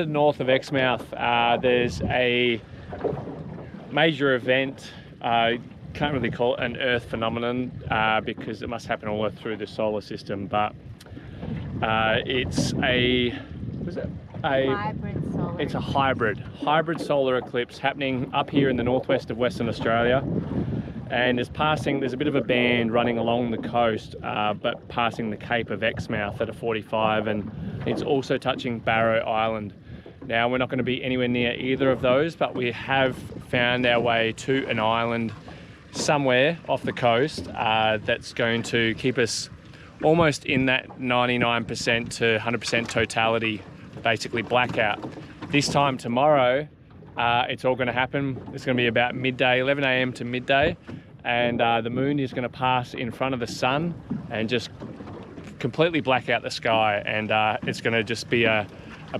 headed north of Exmouth. There's a major event. Can't really call it an Earth phenomenon because it must happen all through the solar system, but it's a hybrid solar eclipse happening up here in the northwest of Western Australia, and there's a bit of a band running along the coast, but passing the Cape of Exmouth at a 45, and it's also touching Barrow Island. Now, we're not going to be anywhere near either of those, but we have found our way to an island somewhere off the coast that's going to keep us almost in that 99% to 100% totality, basically blackout. This time tomorrow, it's all going to happen. It's going to be about midday, 11 a.m. to midday, and the moon is going to pass in front of the sun and just completely black out the sky, and it's going to just be a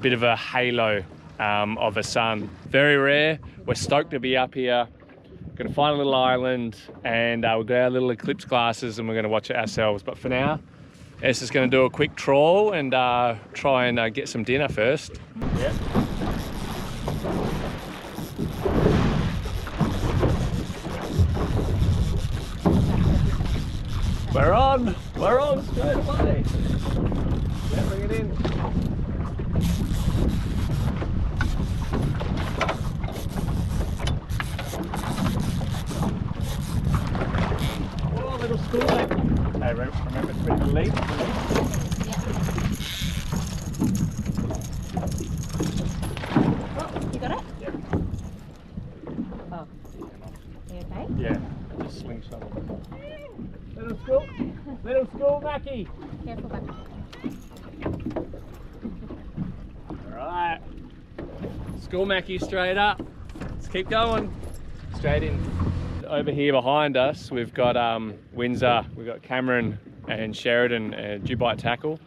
bit of a halo of a sun. Very rare. We're stoked to be up here. Going to find a little island, and we'll get our little eclipse glasses and we're going to watch it ourselves. But for now, Es is going to do a quick trawl and try and get some dinner first. Yep. We're on straight away. Yeah, bring it in. Oh, little school mate. Hey, remember to bring the lead? Yeah. Oh, you got it? Yeah. Oh. Are you okay? Yeah, just swing shovel. Little school Mackie. Careful back. Alright. School Mackie straight up. Let's keep going. Straight in. Over here behind us, we've got Windsor, we've got Cameron and Sheridan and Dubai Tackle.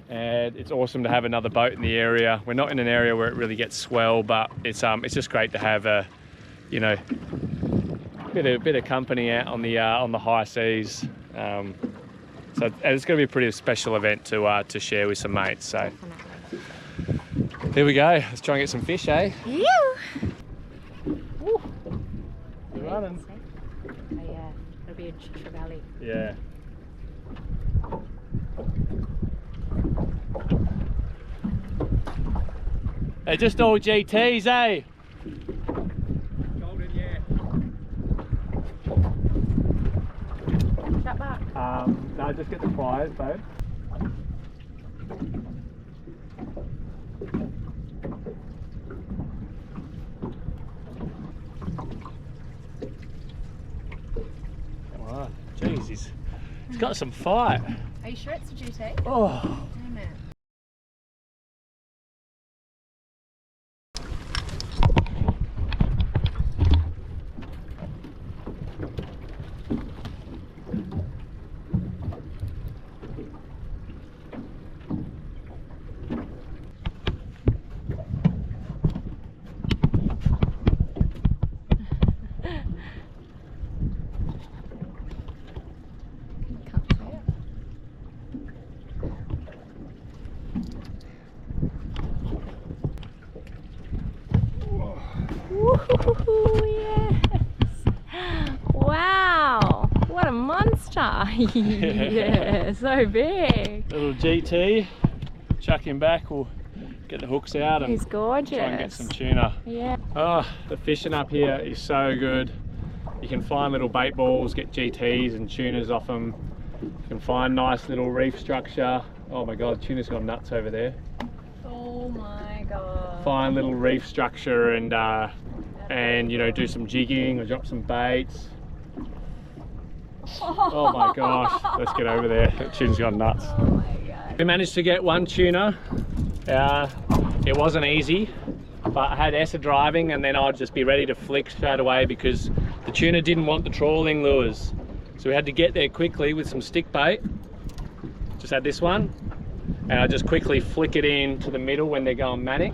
And it's awesome to have another boat in the area. We're not in an area where it really gets swell, but it's just great to have a, you know, bit of company out on the high seas. So it's going to be a pretty special event to share with some mates. So here we go. Let's try and get some fish, eh? Yeah. Woo. You're running. Oh yeah, it'll be a trevally. Yeah. They're just all GTs, eh? Golden, yeah. Shut back. No, just get the pliers, babe. Oh, jeez, he's got some fight. Are you sure it's a GT? Oh. Damn it. Woohoo, yes! Wow, what a monster! Yeah, so big. Little GT, chuck him back, we'll get the hooks out and He's gorgeous. try and get some tuna. Yeah. Oh, the fishing up here is so good. You can find little bait balls, get GTs and tunas off them. You can find nice little reef structure. Oh my god, tuna's gone nuts over there. Oh my god. Find little reef structure and you know, do some jigging or drop some baits. Oh my gosh, let's get over there. That tuna's gone nuts. Oh my god. We managed to get one tuna. It wasn't easy, but I had Essa driving and then I'd just be ready to flick straight away because the tuna didn't want the trawling lures. So we had to get there quickly with some stick bait. Just had this one. And I just quickly flick it in to the middle when they're going manic.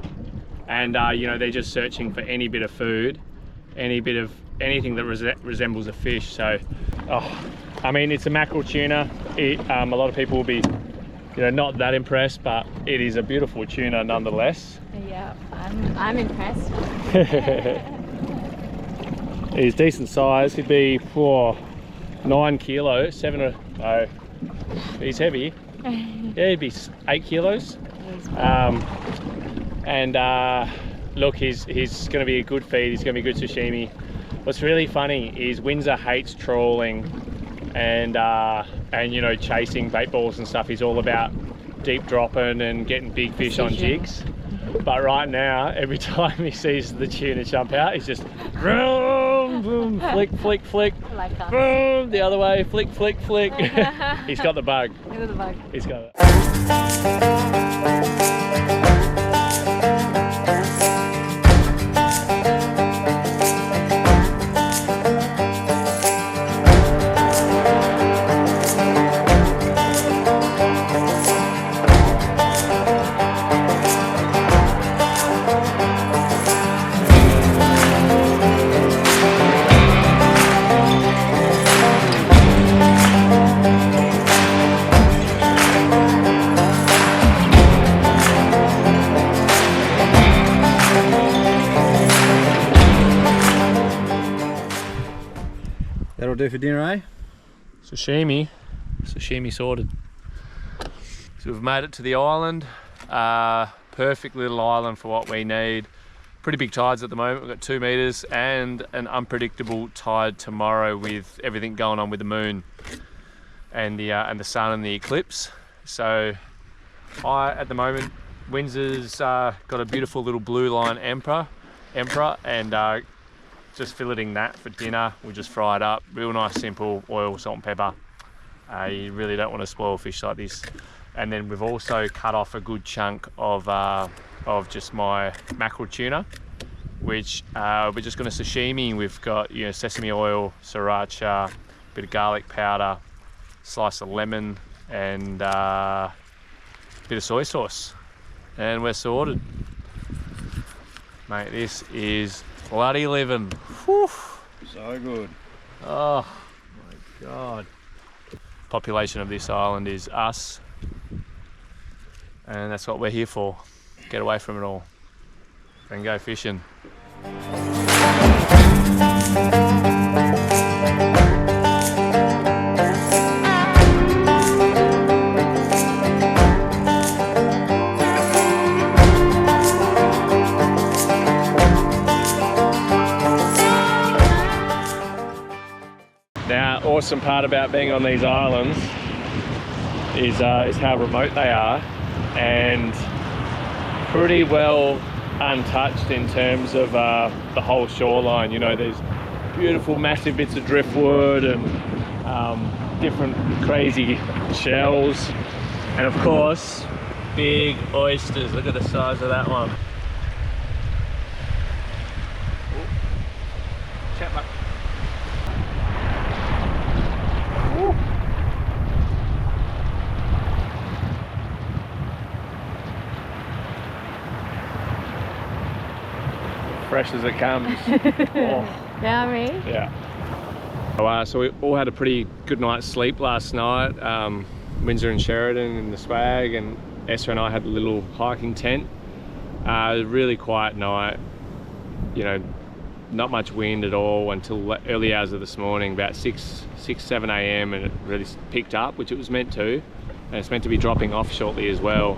And you know, they're just searching for any bit of food, anything that resembles a fish. So, oh, I mean, it's a mackerel tuna. A lot of people will be you know, not that impressed, but it is a beautiful tuna nonetheless. Yeah, I'm impressed. He's decent size. He'd be 9 kilos, 7 or no. He's heavy. Yeah, he'd be 8 kilos. Look, he's going to be a good feed. He's going to be good sashimi. What's really funny is Windsor hates trawling and you know, chasing bait balls and stuff. He's all about deep dropping and getting big fish on jigs. But right now, every time he sees the tuna jump out, he's just boom, boom, flick, flick, flick, Like us. boom, the other way, flick, flick, flick. He's got the bug. Look at the bug. He's got it. That'll do for dinner, eh? Sashimi sorted. So we've made it to the island. Perfect little island for what we need. Pretty big tides at the moment. We've got 2 meters and an unpredictable tide tomorrow with everything going on with the moon and the sun and the eclipse. So at the moment, Windsor's got a beautiful little blue line emperor and just filleting that for dinner. We'll just fry it up, real nice, simple, oil, salt and pepper. You really don't want to spoil fish like this. And then we've also cut off a good chunk of just my mackerel tuna, which we're just going to sashimi. We've got, you know, sesame oil, sriracha, bit of garlic powder, slice of lemon, and bit of soy sauce, and we're sorted. Mate, this is bloody living. Whew. So good. Oh my God. Population of this island is us, and that's what we're here for. Get away from it all and go fishing. Now, awesome part about being on these islands is how remote they are, and pretty well untouched in terms of the whole shoreline. You know, there's beautiful massive bits of driftwood and different crazy shells, and of course big oysters. Look at the size of that one. Chapman. Fresh as it comes. Oh. Yummy. Yeah. So we all had a pretty good night's sleep last night. Windsor and Sheridan in the swag, and Esther and I had a little hiking tent. Really quiet night. You know, not much wind at all until early hours of this morning, about 7 a.m, and it really picked up, which it was meant to, and it's meant to be dropping off shortly as well.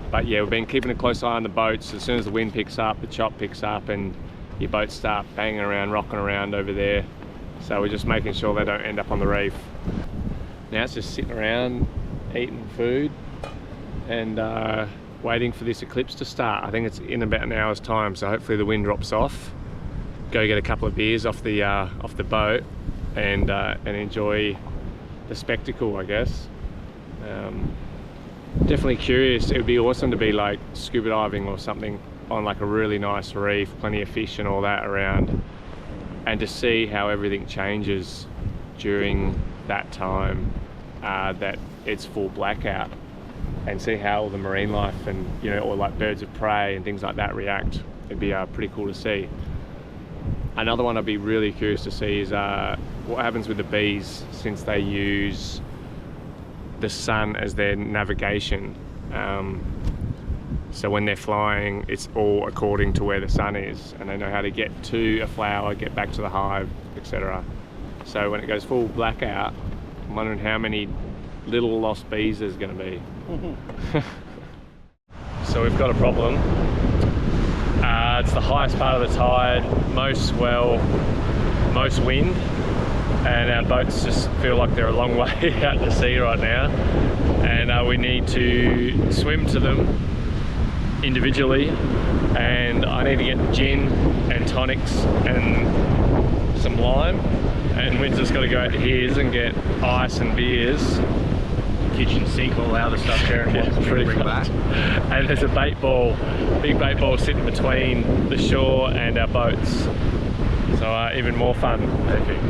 But yeah, we've been keeping a close eye on the boats. As soon as the wind picks up, the chop picks up, and your boats start banging around, rocking around over there. So we're just making sure they don't end up on the reef. Now it's just sitting around, eating food, and waiting for this eclipse to start. I think it's in about an hour's time, so hopefully the wind drops off. Go get a couple of beers off the boat, and enjoy the spectacle, I guess. Definitely curious. It would be awesome to be like scuba diving or something on like a really nice reef, plenty of fish and all that around, and to see how everything changes during that time, that it's full blackout, and see how all the marine life and, you know, or like birds of prey and things like that react. It'd be pretty cool to see. Another one I'd be really curious to see is what happens with the bees, since they use the sun as their navigation. So when they're flying, it's all according to where the sun is, and they know how to get to a flower, get back to the hive, etc. So when it goes full blackout, I'm wondering how many little lost bees there's going to be. So we've got a problem. It's the highest part of the tide, most swell, most wind, and our boats just feel like they're a long way out to sea right now, and we need to swim to them individually, and I need to get gin and tonics and some lime, and Windsor's got to go out to his and get ice and beers, Kitchen sink, all the other stuff Karen wants to bring back. And there's a bait ball, big bait ball sitting between the shore and our boats, so even more fun. Perfect.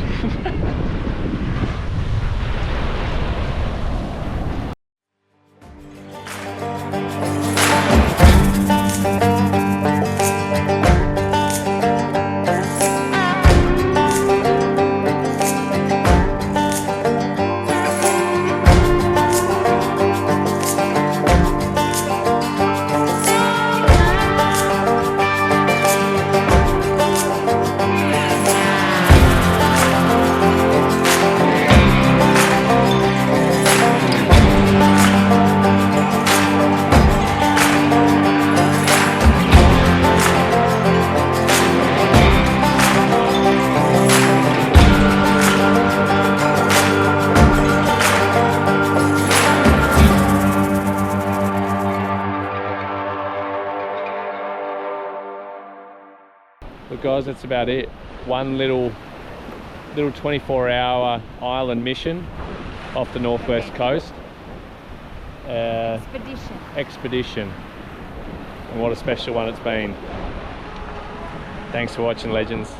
But guys, that's about it. One little 24-hour island mission off the northwest coast. Expedition. And what a special one it's been. Thanks for watching, legends.